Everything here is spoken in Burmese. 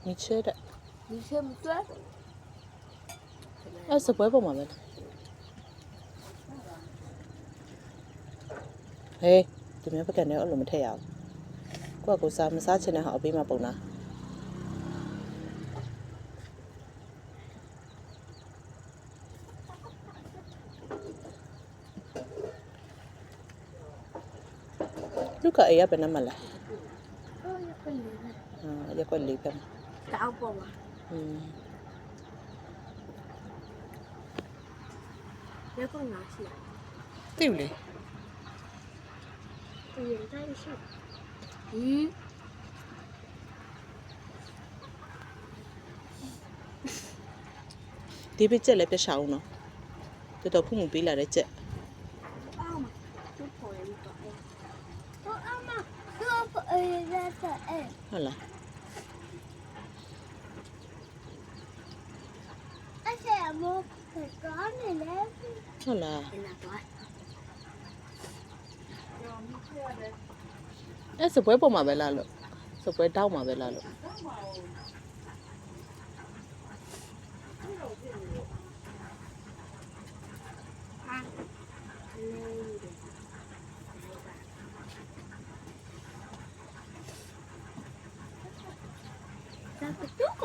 你吃的。你吃不对？是不会嘛呗？嘿，怎么不干呢？我怎么退啊？我过啥么啥钱呢？好比嘛不拿。ลูกก็เอียเป็นน้ำมันละอยากคนลีเป็น打过吗？要放哪去？对不对？原来是。ဒီပစ်ချက်လည်းပြရှောင်းနော်တော်တော်ဖုံမှုပေးလာတဲ့ချက်阿妈，就跑人走。我阿妈，我跑人家走。ဟုတ်လား而且我很高的嘞。ဟုတ်လားအဲ့စပွဲပေါ်မှာပဲလားလို့စပွဲတောက်မှာပဲလားလို့那个多高？